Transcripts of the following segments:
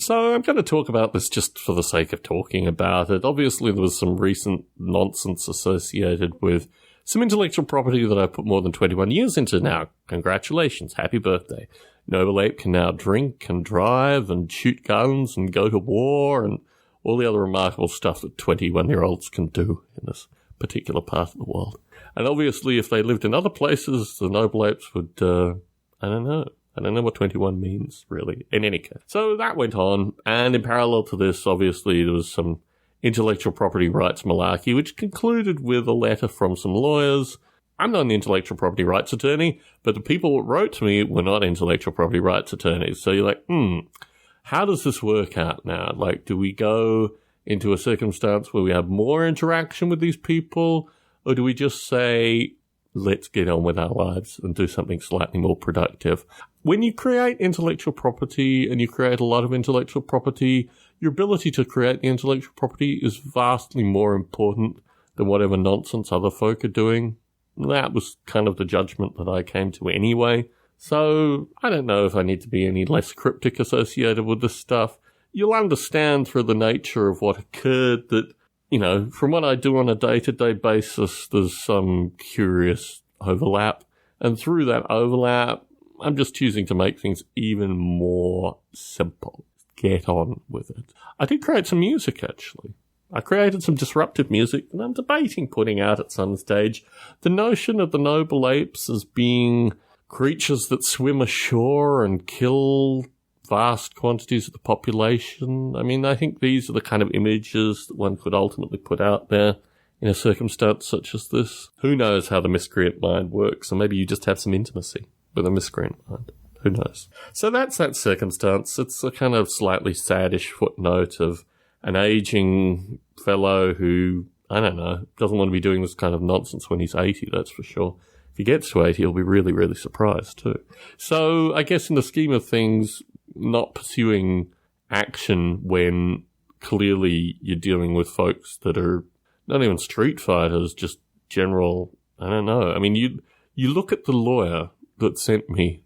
So I'm going to talk about this just for the sake of talking about it. Obviously, there was some recent nonsense associated with some intellectual property that I put more than 21 years into now. Congratulations. Happy birthday. Noble Ape can now drink and drive and shoot guns and go to war and all the other remarkable stuff that 21-year-olds can do in this particular part of the world. And obviously, if they lived in other places, the Noble Apes would, I don't know what 21 means, really, in any case. So that went on, and in parallel to this, obviously, there was some intellectual property rights malarkey, which concluded with a letter from some lawyers. I'm not an intellectual property rights attorney, but the people that wrote to me were not intellectual property rights attorneys. So you're like, how does this work out now? Like, do we go into a circumstance where we have more interaction with these people, or do we just say, let's get on with our lives and do something slightly more productive? When you create intellectual property and you create a lot of intellectual property, your ability to create the intellectual property is vastly more important than whatever nonsense other folk are doing. That was kind of the judgment that I came to anyway. So I don't know if I need to be any less cryptic associated with this stuff. You'll understand through the nature of what occurred that, you know, from what I do on a day-to-day basis, there's some curious overlap. And through that overlap, I'm just choosing to make things even more simple. Get on with it. I did create some music, actually. I created some disruptive music, and I'm debating putting out at some stage the notion of the Noble Apes as being creatures that swim ashore and kill vast quantities of the population. I mean, I think these are the kind of images that one could ultimately put out there in a circumstance such as this. Who knows how the miscreant mind works, or maybe you just have some intimacy with a miscreant mind. Who knows? So that's that circumstance. It's a kind of slightly saddish footnote of an aging fellow who, I don't know, doesn't want to be doing this kind of nonsense when he's 80, that's for sure. If he gets to 80, he'll be really, really surprised too. So I guess in the scheme of things, not pursuing action when clearly you're dealing with folks that are not even street fighters, just general, I don't know. I mean, you look at the lawyer that sent me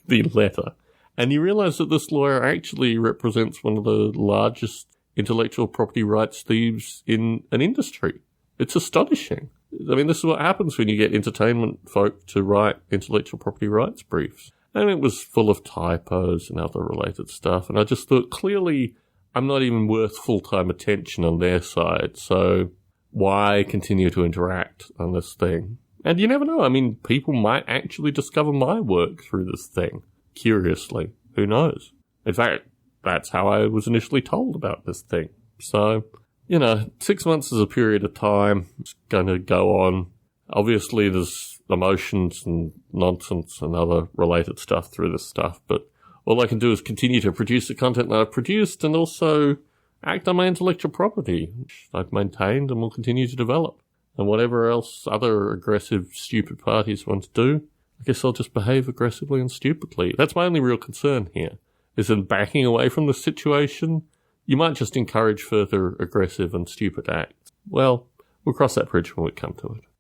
the letter, and you realize that this lawyer actually represents one of the largest intellectual property rights thieves in an industry. It's astonishing. I mean, this is what happens when you get entertainment folk to write intellectual property rights briefs. And it was full of typos and other related stuff, and I just thought, clearly, I'm not even worth full-time attention on their side, so why continue to interact on this thing? And you never know. I mean, people might actually discover my work through this thing. Curiously. Who knows? In fact, that's how I was initially told about this thing. So, 6 months is a period of time. It's going to go on. Obviously, there's emotions and nonsense and other related stuff through this stuff, but all I can do is continue to produce the content that I've produced and also act on my intellectual property, which I've maintained and will continue to develop. And whatever else other aggressive, stupid parties want to do, I guess I'll just behave aggressively and stupidly. That's my only real concern here, is in backing away from the situation, you might just encourage further aggressive and stupid acts. Well, we'll cross that bridge when we come to it.